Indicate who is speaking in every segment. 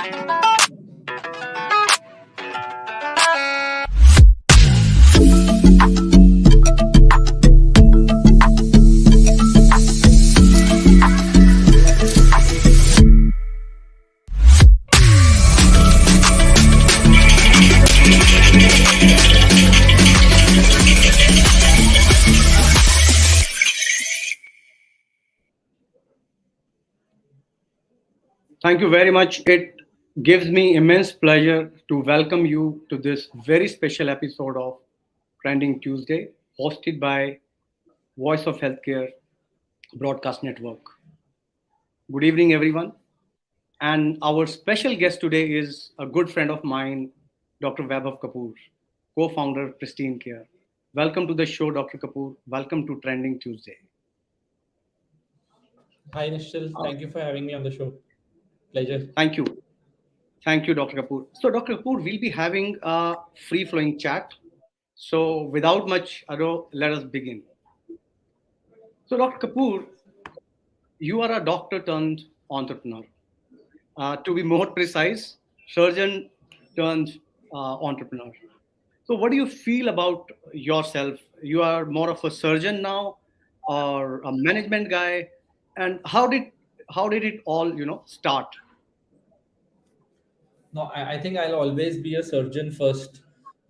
Speaker 1: Thank you very much. It gives me immense pleasure to welcome you to this very special episode of Trending Tuesday, hosted by Voice of Healthcare Broadcast Network. Good evening, everyone. And our special guest today is a good friend of mine, Dr. Vaibhav Kapoor, co founder Pristyn Care. Welcome to the show, Dr. Kapoor. Welcome to Trending Tuesday.
Speaker 2: Hi, Nischal. Thank you for having me on the show. Pleasure.
Speaker 1: Thank you. Thank you, Dr. Kapoor. So, Dr. Kapoor, we'll be having a free flowing chat. So, without much ado, let us begin. So, Dr. Kapoor, you are a doctor turned entrepreneur. To be more precise, surgeon turned entrepreneur. So, what do you feel about yourself? You are more of a surgeon now, or a management guy, and how did it all start?
Speaker 2: No, I think I'll always be a surgeon first,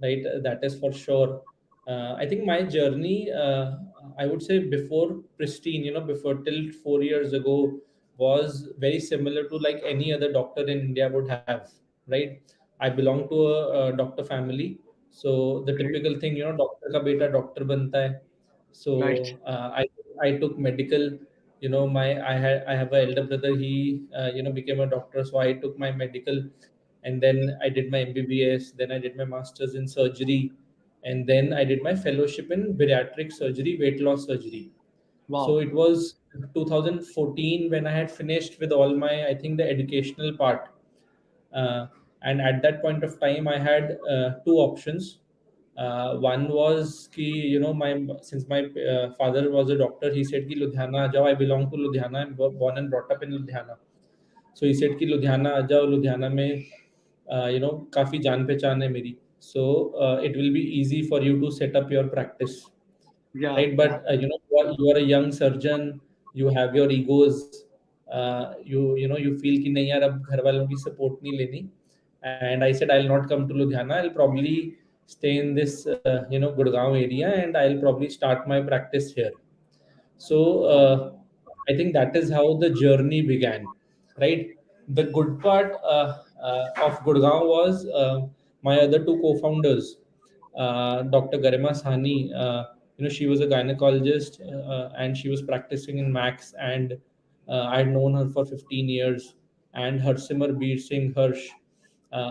Speaker 2: right? That is for sure. I think my journey, I would say before Pristyn, before till 4 years ago, was very similar to like any other doctor in India would have, right? I belong to a doctor family. So the
Speaker 1: Okay,
Speaker 2: typical thing, doctor ka beta doctor banta hai.
Speaker 1: right.
Speaker 2: So I took medical. I have an elder brother. He became a doctor, so I took my medical, and then I did my MBBS. Then I did my masters in surgery, and then I did my fellowship in bariatric surgery, weight loss surgery. So
Speaker 1: Wow.
Speaker 2: it was 2014 when I had finished with all my, I think, the educational part. uh, and at that point of time I had two options. One was ki, my since my father was a doctor, he said ki Ludhiana aa jao. I belong to Ludhiana. I'm born and brought up in Ludhiana. So he said कि लुधियाना आ जाओ, लुधियाना में काफ़ी जान पहचान है मेरी. So it will be easy for you to set up your practice,
Speaker 1: Yeah,
Speaker 2: right?
Speaker 1: yeah,
Speaker 2: But you are a young surgeon, you have your egos. You feel कि नहीं यार अब घर वालों की support नहीं लेनी. And I said I'll not come to Ludhiana. I'll probably stay in this Gurgaon area, and I'll probably start my practice here. So I think that is how the journey began, right? The good part of Gurgaon was my other two co-founders, Dr. Garima Sahni. She was a gynecologist, and she was practicing in Max, and I had known her for 15 years. And Harsimar Beer Singh Harsh,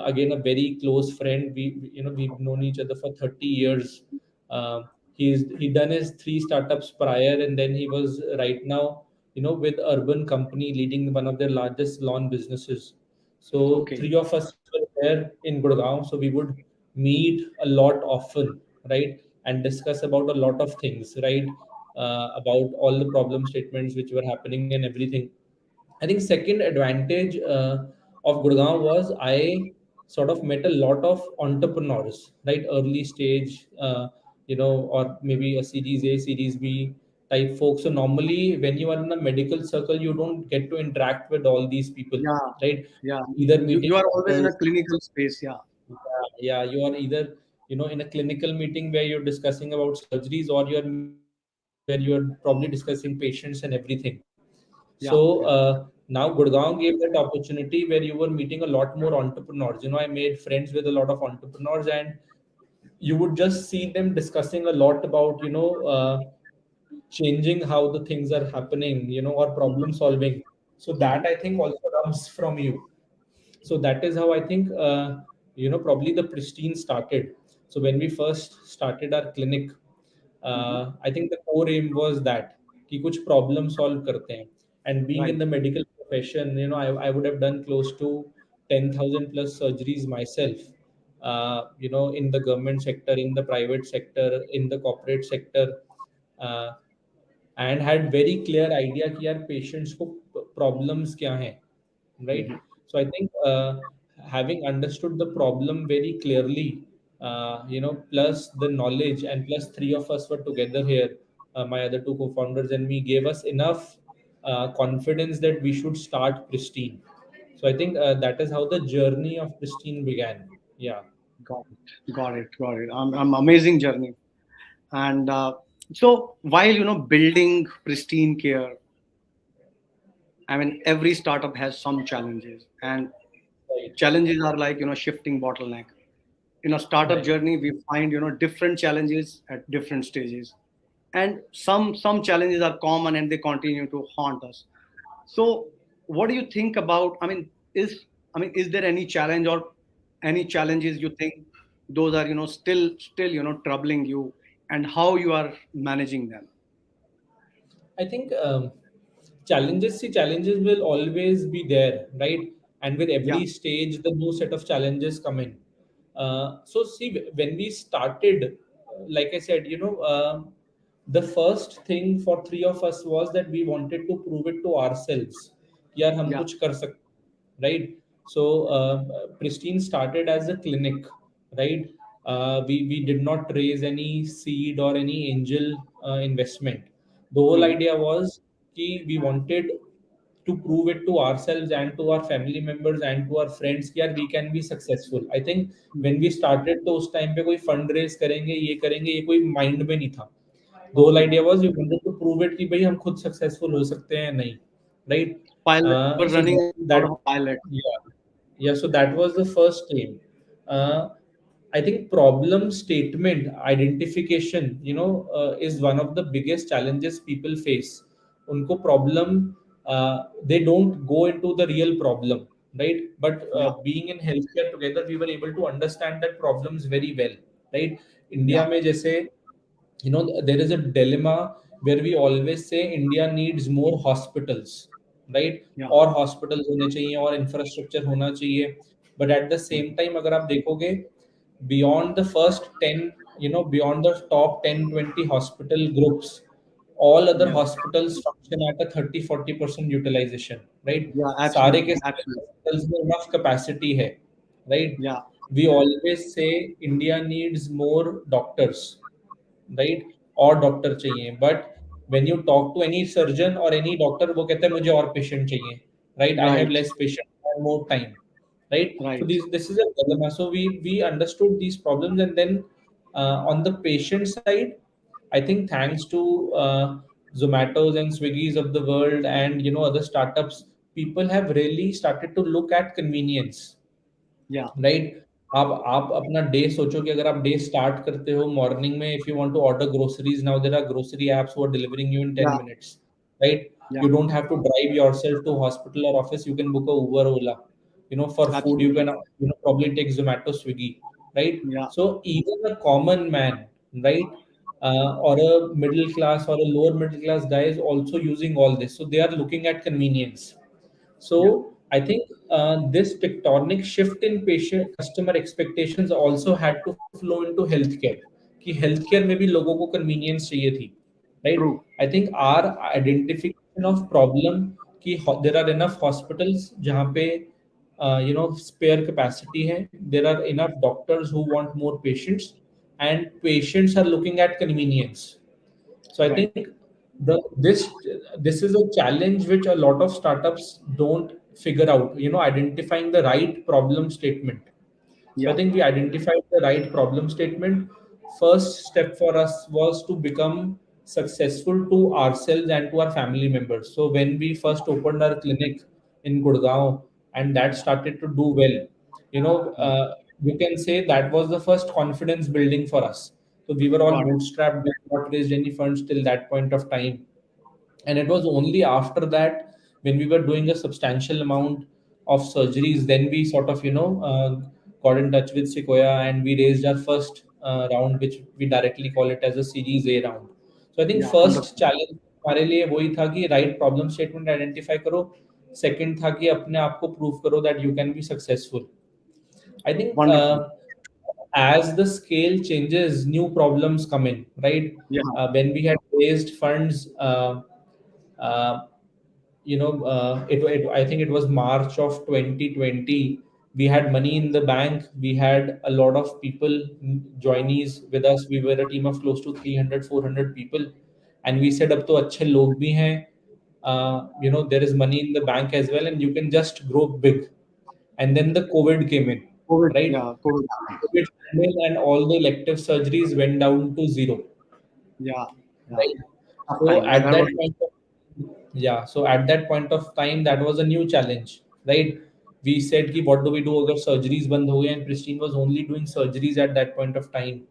Speaker 2: again a very close friend. We've known each other for 30 years. Uh, he done his three startups prior, and then he was right now with Urban Company leading one of their largest lawn businesses. So
Speaker 1: okay.
Speaker 2: three of us were there in Gurgaon, so we would meet a lot often, right, and discuss about a lot of things, right, about all the problem statements which were happening and everything. I think second advantage of Gurgaon was I sort of met a lot of entrepreneurs, right? Early stage, or maybe a Series A, Series B type folks. So normally, when you are in a medical circle, you don't get to interact with all these people,
Speaker 1: Yeah,
Speaker 2: right?
Speaker 1: yeah.
Speaker 2: Either
Speaker 1: You
Speaker 2: meeting
Speaker 1: are always in a
Speaker 2: doctors.
Speaker 1: clinical space. Yeah,
Speaker 2: Yeah, you are either in a clinical meeting where you're discussing about surgeries, or you're meeting doctors where you're probably discussing patients and everything.
Speaker 1: yeah,
Speaker 2: So
Speaker 1: yeah.
Speaker 2: now Gurgaon gave that opportunity where you were meeting a lot more entrepreneurs. I made friends with a lot of entrepreneurs, and you would just see them discussing a lot about changing how the things are happening, or problem solving. So that I think also comes from you. So that is how I think probably the Pristyn started. So when we first started our clinic,
Speaker 1: Hmm.
Speaker 2: I think the core aim was that कि कुछ problem solve करते हैं. And being
Speaker 1: Right.
Speaker 2: in the medical profession, I would have done close to 10,000 plus surgeries myself, in the government sector, in the private sector, in the corporate sector, uh, and had very clear idea कि यार patients को problems क्या हैं, right?
Speaker 1: Hmm.
Speaker 2: So I think having understood the problem very clearly, plus the knowledge, and plus three of us were together here, my other two co-founders and me, gave us enough confidence that we should start Pristyn. So I think that is how the journey of Pristyn began. Yeah.
Speaker 1: Got it. Got it. Got it. Amazing journey. And so while building Pristyn Care, I mean, every startup has some challenges, and
Speaker 2: Right.
Speaker 1: challenges are like shifting bottleneck. In a startup
Speaker 2: Right.
Speaker 1: journey, we find different challenges at different stages, and some challenges are common and they continue to haunt us. So, what do you think about? Is there any challenge or any challenges you think those are still troubling you, and how you are managing them?
Speaker 2: I think challenges will always be there, right? And with
Speaker 1: Yeah,
Speaker 2: every stage, the new set of challenges come in. So see, when we started, like I said, the first thing for three of us was that we wanted to prove it to ourselves. यार हम
Speaker 1: yeah,
Speaker 2: कुछ कर सकते, right? So Pristyn started as a clinic, right? We did not raise any seed or any angel investment. The whole
Speaker 1: hmm,
Speaker 2: idea was कि we wanted to prove it to ourselves and to our family members and to our friends कि यार we can be successful. I think when we started तो उस time पे कोई fund raise करेंगे ये कोई माइंड में नहीं था. The whole
Speaker 1: okay.
Speaker 2: idea was we wanted to prove it कि भाई हम खुद सक्सेसफुल हो सकते हैं या नहीं, right?
Speaker 1: Pilot, we're
Speaker 2: So
Speaker 1: running out
Speaker 2: that
Speaker 1: of a pilot.
Speaker 2: yeah, yeah. So that was the first aim. Uh, I think problem statement identification, is one of the biggest challenges people face. Unko problem, they don't go into the real problem, right? But
Speaker 1: Yeah,
Speaker 2: being in healthcare together, we were able to understand that problems very well, right?
Speaker 1: yeah,
Speaker 2: India में जैसे there is a dilemma where we always say India needs more hospitals, right?
Speaker 1: yeah,
Speaker 2: और hospitals होने चाहिए और infrastructure होना चाहिए. But at the same time अगर आप देखोगे, beyond the first 10, beyond the top 10-20 hospital groups, all other
Speaker 1: yeah,
Speaker 2: hospitals function at a 30-40% utilization, right?
Speaker 1: yeah.
Speaker 2: सारे के
Speaker 1: Absolutely,
Speaker 2: सारे
Speaker 1: absolutely.
Speaker 2: hospitals में enough capacity है, right?
Speaker 1: Yeah,
Speaker 2: We always say India needs more doctors, right? और doctor चाहिए, but when you talk to any surgeon और any doctor, वो कहता है मुझे और पेशेंट चाहिए, राइट? I have
Speaker 1: right,
Speaker 2: less patient और more time, right? So
Speaker 1: right.
Speaker 2: This is a dilemma. So we understood these problems, and then on the patient side, I think thanks to Zomatos and Swiggies of the world, and other startups, people have really started to look at convenience,
Speaker 1: Yeah,
Speaker 2: right? आप अपना day सोचो कि अगर आप day start करते हो morning में, if you want to order groceries, now there are grocery apps who are delivering you in 10
Speaker 1: yeah,
Speaker 2: minutes, right?
Speaker 1: yeah.
Speaker 2: You don't have to drive yourself to hospital or office. You can book a Uber, Ola. For food you can
Speaker 1: Absolutely.
Speaker 2: probably take Zomato, Swiggy, right?
Speaker 1: Yeah,
Speaker 2: So even a common man, right, or a middle class or a lower middle class guy is also using all this, so they are looking at convenience.
Speaker 1: yeah,
Speaker 2: So I think this tectonic shift in patient customer expectations also had to flow into healthcare. कि healthcare में भी लोगों को convenience चाहिए थी, right?
Speaker 1: true.
Speaker 2: I think our identification of problem कि there are enough hospitals जहाँ पे spare capacity है, there are enough doctors who want more patients, and patients are looking at convenience. So I
Speaker 1: Right.
Speaker 2: think the this is a challenge which a lot of startups don't figure out. Identifying the right problem statement. So I
Speaker 1: Yeah,
Speaker 2: think we identified the right problem statement. First step for us was to become successful to ourselves and to our family members. So when we first opened our clinic in Gurgaon, and that started to do well, you can say that was the first confidence building for us. So we were all
Speaker 1: got it.
Speaker 2: bootstrapped, we had not raised any funds till that point of time, and it was only after that, when we were doing a substantial amount of surgeries, then we sort of got in touch with Sequoia, and we raised our first round, which we directly call it as a series A round. So I think
Speaker 1: Yeah,
Speaker 2: first
Speaker 1: wonderful.
Speaker 2: challenge हमारे लिए वही था कि right problem statement identify करो. Second था कि अपने आप को प्रूव करो that you can be successful. I think
Speaker 1: Wonderful.
Speaker 2: as the scale changes, new problems come in, right?
Speaker 1: Yeah,
Speaker 2: When we had raised funds, uh, I think it was March of 2020. We had money in the bank. We had a lot of people, joinees with us. We were a team of close to 300, 400 people. And we said, अब तो अच्छे लोग भी हैं. There is money in the bank as well, and you can just grow big. And then the COVID came in,
Speaker 1: COVID,
Speaker 2: right?
Speaker 1: yeah, COVID.
Speaker 2: COVID came in and all the elective surgeries went down to zero,
Speaker 1: Yeah, yeah.
Speaker 2: right?
Speaker 1: Tough
Speaker 2: So
Speaker 1: time. Yeah,
Speaker 2: at
Speaker 1: that was.
Speaker 2: that point of yeah, so at that point of time, that was a new challenge, right? We said, ki, what do we do अगर surgeries बंद हो गए, and Pristyn was only doing surgeries at that point of time.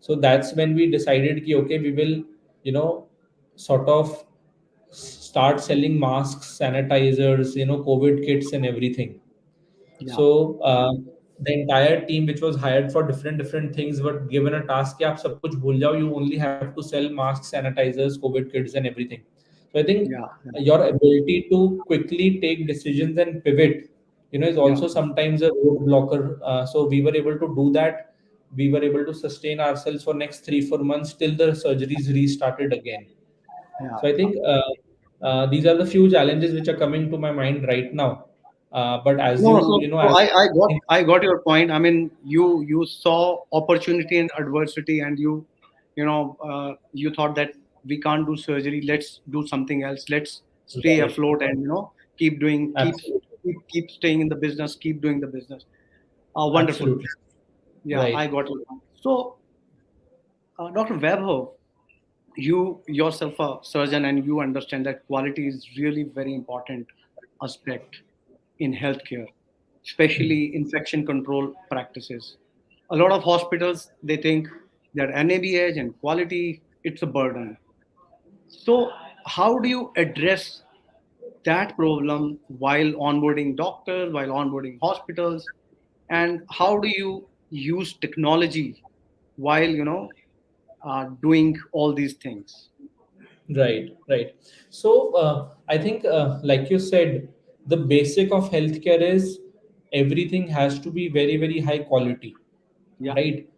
Speaker 2: So that's when we decided ki, okay, we will, you know, sort of start selling masks, sanitizers, COVID kits and everything.
Speaker 1: Yeah,
Speaker 2: So the entire team, which was hired for different things, were given a task कि आप सब कुछ भूल जाओ. You only have to sell masks, sanitizers, COVID kits, and everything. So I think
Speaker 1: yeah, yeah,
Speaker 2: your ability to quickly take decisions and pivot, is
Speaker 1: yeah,
Speaker 2: also sometimes a roadblocker. So we were able to do that. We were able to sustain ourselves for next 3-4 months till the surgeries restarted again.
Speaker 1: yeah.
Speaker 2: So I think these are the few challenges which are coming to my mind right now. But as
Speaker 1: No, no,
Speaker 2: you
Speaker 1: so,
Speaker 2: you know,
Speaker 1: so
Speaker 2: as
Speaker 1: I got your point. I mean, you saw opportunity in adversity, and you thought that we can't do surgery. Let's do something else. Let's stay
Speaker 2: right,
Speaker 1: afloat, and keep doing,
Speaker 2: absolutely,
Speaker 1: keep staying in the business, keep doing the business. Wonderful.
Speaker 2: absolutely,
Speaker 1: Yeah, I
Speaker 2: right,
Speaker 1: got your point. So, Dr. Vaibhav, you yourself a surgeon, and you understand that quality is really very important aspect in healthcare, especially infection control practices. A lot of hospitals, they think that NABH and quality, it's a burden. So how do you address that problem while onboarding doctors, while onboarding hospitals, and how do you use technology while doing all these things?
Speaker 2: right. So I think, like you said, the basic of healthcare is everything has to be very, very high quality,
Speaker 1: Yeah,
Speaker 2: right?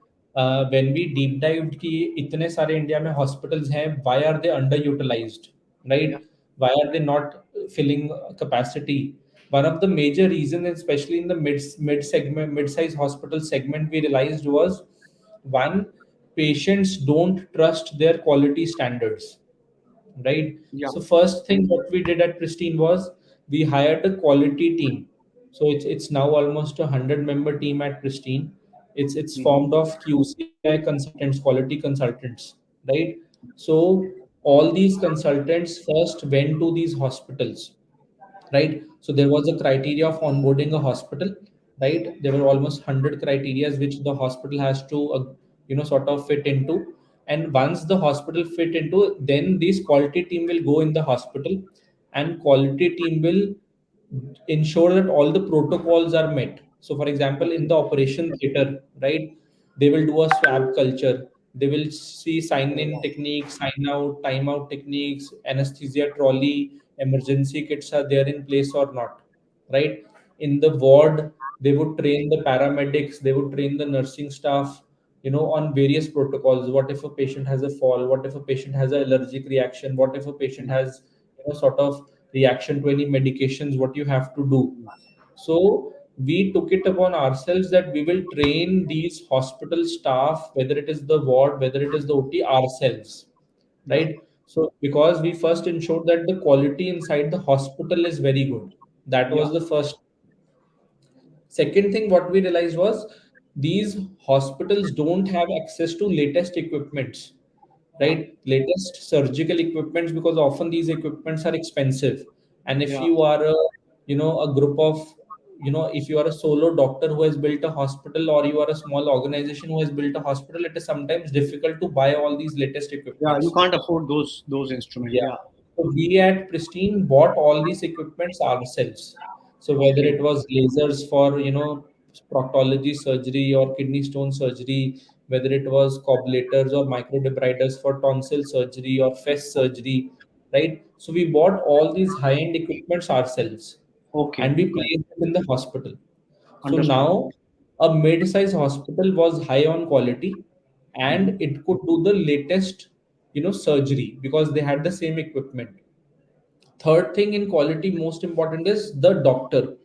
Speaker 2: When we deep dived कि इतने सारे India में hospitals हैं, why are they underutilized,
Speaker 1: yeah,
Speaker 2: right? Why are they not filling capacity? One of the major reasons, especially in the mid size hospital segment, we realized was one, patients don't trust their quality standards, right?
Speaker 1: yeah.
Speaker 2: So first thing what we did at Pristyn was we hired a quality team. So it's now almost 100-member team at Pristyn. It's
Speaker 1: Hmm.
Speaker 2: formed of QCI consultants, quality consultants, right? So all these consultants first went to these hospitals, right? So there was a criteria of onboarding a hospital, right? There were almost 100 criterias which the hospital has to sort of fit into. And once the hospital fit into, then this quality team will go in the hospital, and quality team will ensure that all the protocols are met. So, for example, in
Speaker 1: Okay.
Speaker 2: the operation theater, right, they will do a swab culture. They will see sign in techniques, sign out, time out techniques, anesthesia trolley, emergency kits are there in place or not, right? In the ward, they would train the paramedics, they would train the nursing staff, on various protocols. What if a patient has a fall? What if a patient has an allergic reaction? What if a patient has, sort of reaction to any medications? What you have to do? So we took it upon ourselves that we will train these hospital staff, whether it is the ward, whether it is the OT, ourselves,
Speaker 1: Yeah,
Speaker 2: right? So because we first ensured that the quality inside the hospital is very good. That
Speaker 1: yeah,
Speaker 2: was the first. Second thing, what we realized was these hospitals don't have access to latest equipments,
Speaker 1: yeah,
Speaker 2: right? Latest surgical equipments, because often these equipments are expensive. And if
Speaker 1: yeah,
Speaker 2: you are a group of, if you are a solo doctor who has built a hospital, or you are a small organization who has built a hospital, it is sometimes difficult to buy all these latest
Speaker 1: yeah. You
Speaker 2: equipments.
Speaker 1: can't afford those instruments.
Speaker 2: Yeah.
Speaker 1: Yeah.
Speaker 2: So we at Pristyn bought all these equipments ourselves. So whether
Speaker 1: Okay.
Speaker 2: it was lasers for, proctology surgery or kidney stone surgery, whether it was cobblators or microdebriders for tonsil surgery or fess surgery, right? So we bought all these high-end equipments ourselves,
Speaker 1: Okay.
Speaker 2: and we
Speaker 1: Okay.
Speaker 2: placed it in the hospital. So
Speaker 1: Understood.
Speaker 2: now a mid-size hospital was high on quality,
Speaker 1: Hmm.
Speaker 2: and it could do the latest, surgery because they had the same equipment. Third thing in quality, most important, is the doctor,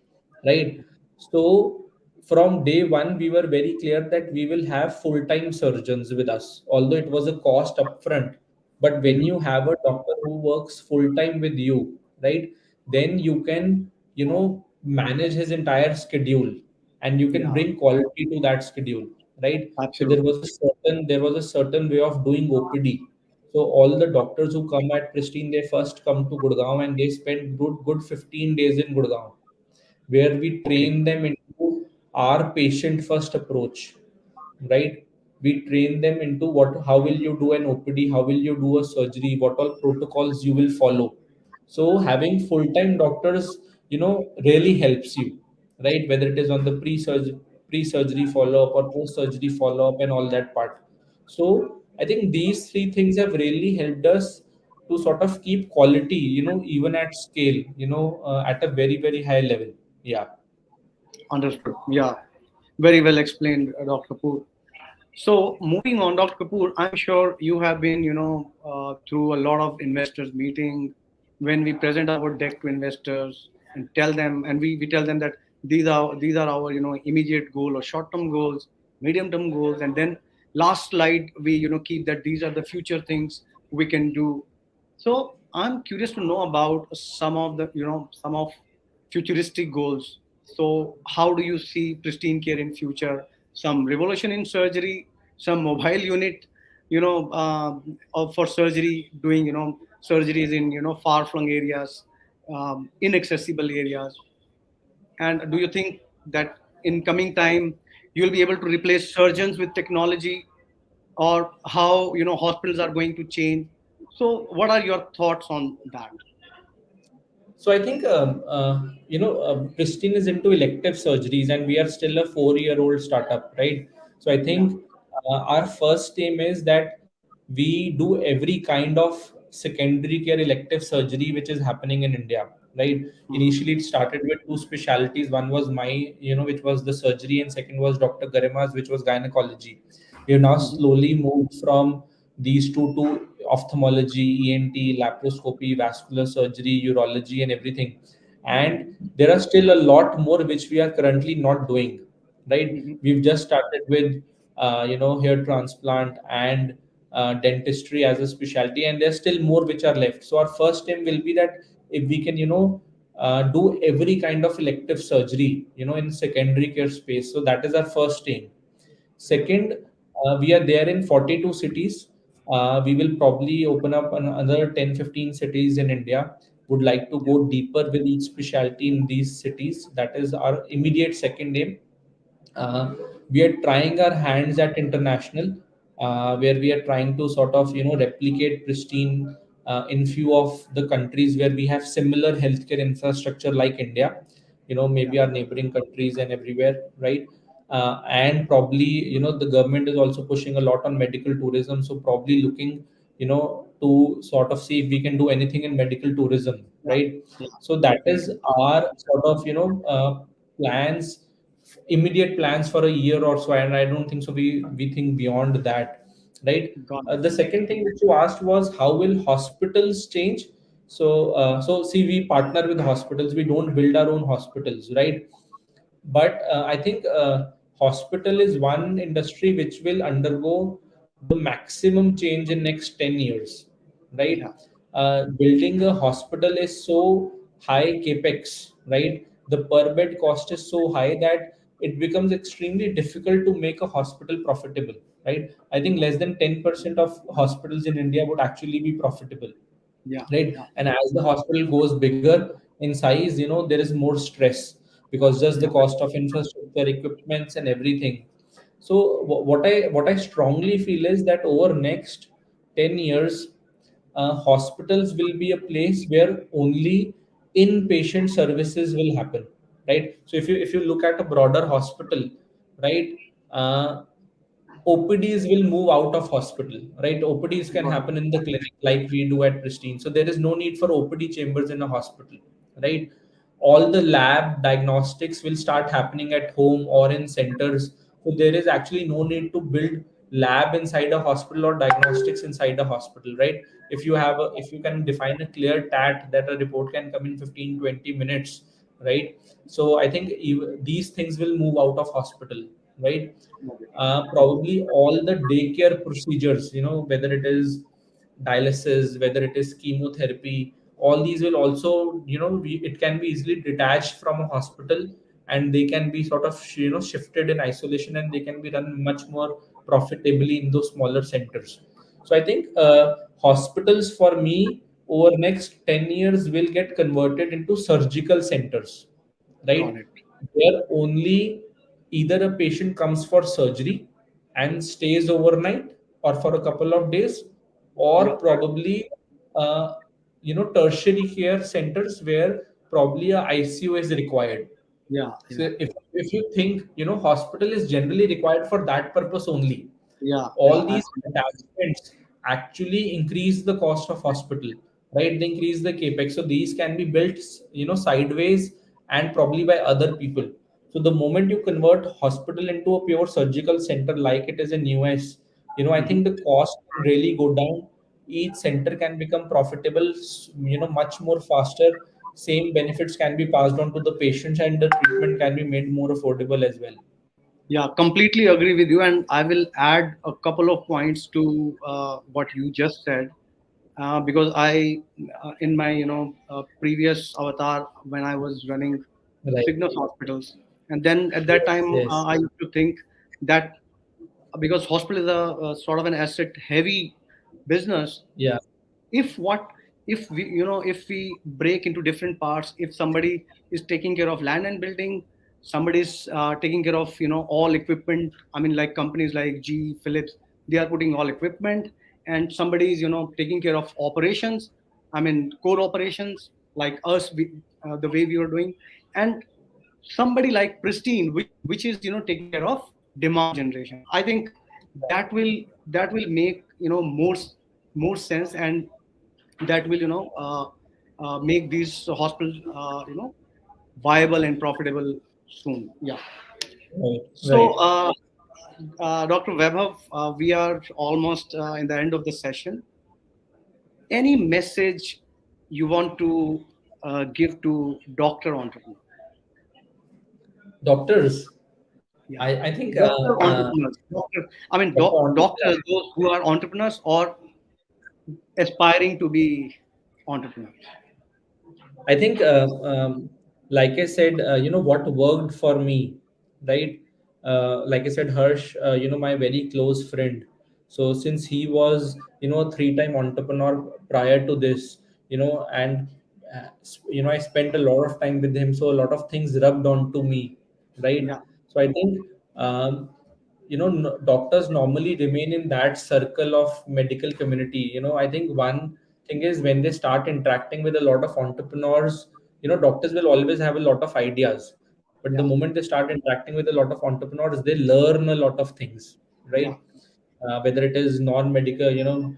Speaker 2: right? So from day one we were very clear that we will have full-time surgeons with us, although it was a cost upfront. But when
Speaker 1: Mhm.
Speaker 2: you have a doctor who works full-time with you, right, then you can, manage his entire schedule, and you can
Speaker 1: Yeah,
Speaker 2: bring quality to that schedule, right? So there
Speaker 1: absolutely.
Speaker 2: was a certain way of doing OPD. So all the doctors who come at Pristine, they first come to Gurgaon and they spend good 15 days in Gurgaon, where we
Speaker 1: Okay.
Speaker 2: train them into our patient first approach, right? We train them into how will you do an OPD, how will you do a surgery, what all protocols you will follow. So having full-time doctors, really helps you, right? Whether it is on the pre-surgery follow-up or post-surgery follow-up and all that part. So I think these three things have really helped us to sort of keep quality, even at scale, at a very, very high level. Yeah.
Speaker 1: Understood. Yeah, very well explained, Dr. Kapoor. So moving on, Dr. Kapoor, I'm sure you have been, through a lot of investors meeting when we present our deck to investors and tell them, and we tell them that these are our, immediate goal or short-term goals, medium-term goals, and then last slide we, keep that these are the future things we can do. So I'm curious to know about some of futuristic goals. So how do you see Pristine Care in future? Some revolution in surgery, some mobile unit, for surgery, doing surgeries in far flung areas, inaccessible areas. And do you think that in coming time you'll be able to replace surgeons with technology, or how hospitals are going to change? So what are your thoughts on that?
Speaker 2: So I think Pristine is into elective surgeries, and we are still a 4-year-old startup, right? So I
Speaker 1: Yeah.
Speaker 2: think our first aim is that we do every kind of secondary care elective surgery which is happening in India, right?
Speaker 1: Mhm.
Speaker 2: Initially, it started with two specialties. One was which was the surgery, and second was Dr. Garima's, which was gynecology. We have now
Speaker 1: Mhm.
Speaker 2: slowly moved from these two to ophthalmology, ENT, laparoscopy, vascular surgery, urology, and everything. And there are still a lot more which we are currently not doing, right?
Speaker 1: Mhm.
Speaker 2: We've just started with, hair transplant and dentistry as a specialty, and there's still more which are left. So our first aim will be that if we can, do every kind of elective surgery, in secondary care space. So that is our first aim. Second, we are there in 42 cities. We will probably open up another 10, 15 cities in India. Would like to
Speaker 1: Yeah.
Speaker 2: go deeper with each specialty in these cities. That is our immediate second aim. uh, we are trying our hands at international, where we are trying to sort of replicate Pristine in few of the countries where we have similar healthcare infrastructure like India,
Speaker 1: Yeah.
Speaker 2: maybe our neighboring countries and everywhere, right? And probably the government is also pushing a lot on medical tourism, so probably looking to sort of see if we can do anything in medical tourism,
Speaker 1: Yeah.
Speaker 2: right?
Speaker 1: Yeah.
Speaker 2: So that is
Speaker 1: Definitely.
Speaker 2: our sort of plans, immediate plans for a year or so, and I don't think so we think beyond that, right?
Speaker 1: Got
Speaker 2: The second thing which you asked was how will hospitals change. So see, we partner with hospitals, we don't build our own hospitals, right? But I think hospital is one industry which will undergo the maximum change in next 10 years,
Speaker 1: it.
Speaker 2: right?
Speaker 1: Yeah.
Speaker 2: Building a hospital is so high capex, right? The per bed cost is so high that it becomes extremely difficult to make a hospital profitable, right? I think less than 10% of hospitals in India would actually be profitable,
Speaker 1: Yeah.
Speaker 2: right?
Speaker 1: Yeah.
Speaker 2: And as the hospital goes bigger in size, there is more stress, because just the
Speaker 1: Yeah.
Speaker 2: cost of infrastructure, equipments, and everything. So what I strongly feel is that over next 10 years, hospitals will be a place where only inpatient services will happen, right? So if you look at a broader hospital, right, OPDs will move out of hospital, right? OPDs can
Speaker 1: Got it.
Speaker 2: happen in the clinic like we do at Pristine. So there is no need for OPD chambers in a hospital, right? All the lab diagnostics will start happening at home or in centers. So there is actually no need to build lab inside a hospital or diagnostics inside a hospital, right? If you can define a clear tat that a report can come in 15-20 minutes, right? So I think these things will move out of hospital, right? Probably all the daycare procedures, whether it is dialysis, whether it is chemotherapy, all these will also, it can be easily detached from a hospital, and they can be sort of, shifted in isolation, and they can be run much more profitably in those smaller centers. So I think hospitals for me over next 10 years will get converted into surgical centers,
Speaker 1: Got
Speaker 2: right?
Speaker 1: it.
Speaker 2: Where only either a patient comes for surgery and stays overnight or for a couple of days,
Speaker 1: Yeah.
Speaker 2: or probably tertiary care centers where probably a ICU is required.
Speaker 1: Yeah.
Speaker 2: So
Speaker 1: Yeah.
Speaker 2: if you think, hospital is generally required for that purpose only,
Speaker 1: Yeah. Yeah.
Speaker 2: all these
Speaker 1: Absolutely.
Speaker 2: attachments actually increase the cost of hospital, right? They increase the capex, so these can be built, sideways, and probably by other people. So the moment you convert hospital into a pure surgical center like it is in US, I
Speaker 1: Mhm.
Speaker 2: think the cost can really go down. Each center can become profitable, much more faster. Same benefits can be passed on to the patients, and the treatment can be made more affordable as well.
Speaker 1: Yeah, completely agree with you. And I will add a couple of points to what you just said, because in my previous avatar, when I was running
Speaker 2: Right.
Speaker 1: Cygnus hospitals, and then at that
Speaker 2: Yes,
Speaker 1: time
Speaker 2: yes.
Speaker 1: I used to think that because hospital is a sort of an asset heavy business,
Speaker 2: Yeah.
Speaker 1: if what if we if we break into different parts, if somebody is taking care of land and building, somebody is taking care of all equipment, I mean like companies like GE Philips, they are putting all equipment, and somebody is taking care of operations, I mean core operations like us, the way we are doing, and somebody like Pristyn, which is taking care of demand generation. I think that will make more sense, and that will make these hospitals viable and profitable soon. Yeah.
Speaker 2: Right.
Speaker 1: So
Speaker 2: Right.
Speaker 1: Dr. Vaibhav, we are almost in the end of the session. Any message you want to give to doctor entrepreneur?
Speaker 2: Doctors,
Speaker 1: Yeah,
Speaker 2: I think
Speaker 1: doctor entrepreneurs, doctor, I mean doctors, those who are entrepreneurs or aspiring to be entrepreneurs.
Speaker 2: I think, like I said, what worked for me, right? Like I said, Harsh, my very close friend. So since he was, a three-time entrepreneur prior to this, and I spent a lot of time with him, so a lot of things rubbed onto me, right?
Speaker 1: Yeah,
Speaker 2: So I think, doctors normally remain in that circle of medical community. I think one thing is when they start interacting with a lot of entrepreneurs, doctors will always have a lot of ideas, but the
Speaker 1: yeah,
Speaker 2: moment they start interacting with a lot of entrepreneurs, they learn a lot of things,
Speaker 1: yeah,
Speaker 2: right? Whether it is non-medical,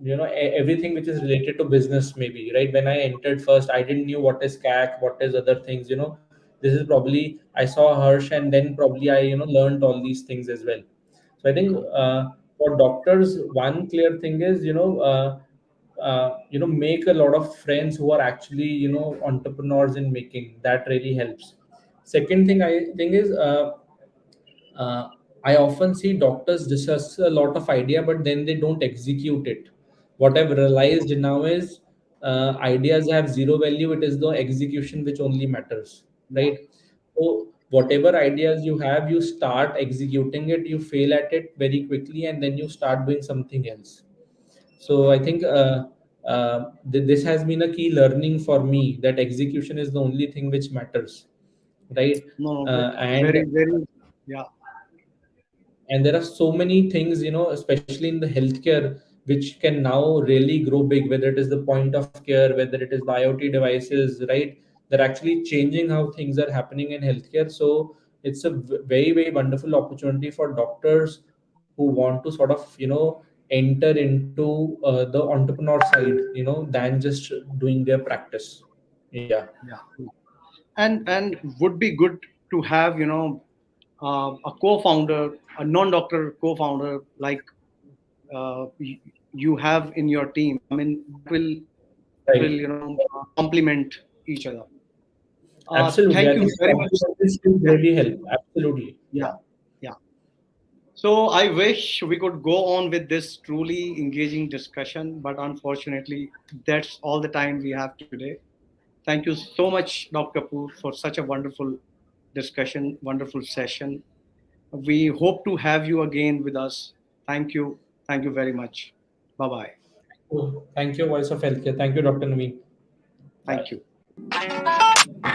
Speaker 2: everything which is related to business, maybe, right? When I entered first, I didn't knew what is CAC, what is other things. This is probably I saw Harsh, and then probably I learned all these things as well. So I think, for doctors, one clear thing is, make a lot of friends who are actually, entrepreneurs in making. That really helps. Second thing I think is, uh, I often see doctors discuss a lot of idea, but then they don't execute it. What I've realized now is, ideas have zero value. It is the execution which only matters,
Speaker 1: yeah.
Speaker 2: right? So whatever ideas you have, you start executing it. You fail at it very quickly, and then you start doing something else. So I think, this has been a key learning for me, that execution is the only thing which matters, right?
Speaker 1: No, no,
Speaker 2: And
Speaker 1: very, very, yeah,
Speaker 2: and there are so many things, especially in the healthcare, which can now really grow big, whether it is the point of care, whether it is the IoT devices, right? They're actually changing how things are happening in healthcare. So it's a very, very wonderful opportunity for doctors who want to sort of, enter into the entrepreneur side, than just doing their practice. Yeah.
Speaker 1: yeah. And would be good to have a co-founder, a non-doctor co-founder like you have in your team. I mean, that will
Speaker 2: Right.
Speaker 1: complement each other.
Speaker 2: Absolutely.
Speaker 1: Thank
Speaker 2: I
Speaker 1: you
Speaker 2: think
Speaker 1: very much.
Speaker 2: this will
Speaker 1: Yeah,
Speaker 2: really help. Absolutely.
Speaker 1: yeah,
Speaker 2: Yeah.
Speaker 1: yeah. So I wish we could go on with this truly engaging discussion, but unfortunately, that's all the time we have today. Thank you so much, Dr. Kapoor, for such a wonderful discussion, wonderful session. We hope to have you again with us. Thank you. Thank you very much. Bye bye.
Speaker 2: Thank you, Voice of Healthcare. Thank you, Dr. Naveen.
Speaker 1: Thank
Speaker 2: Bye.
Speaker 1: you.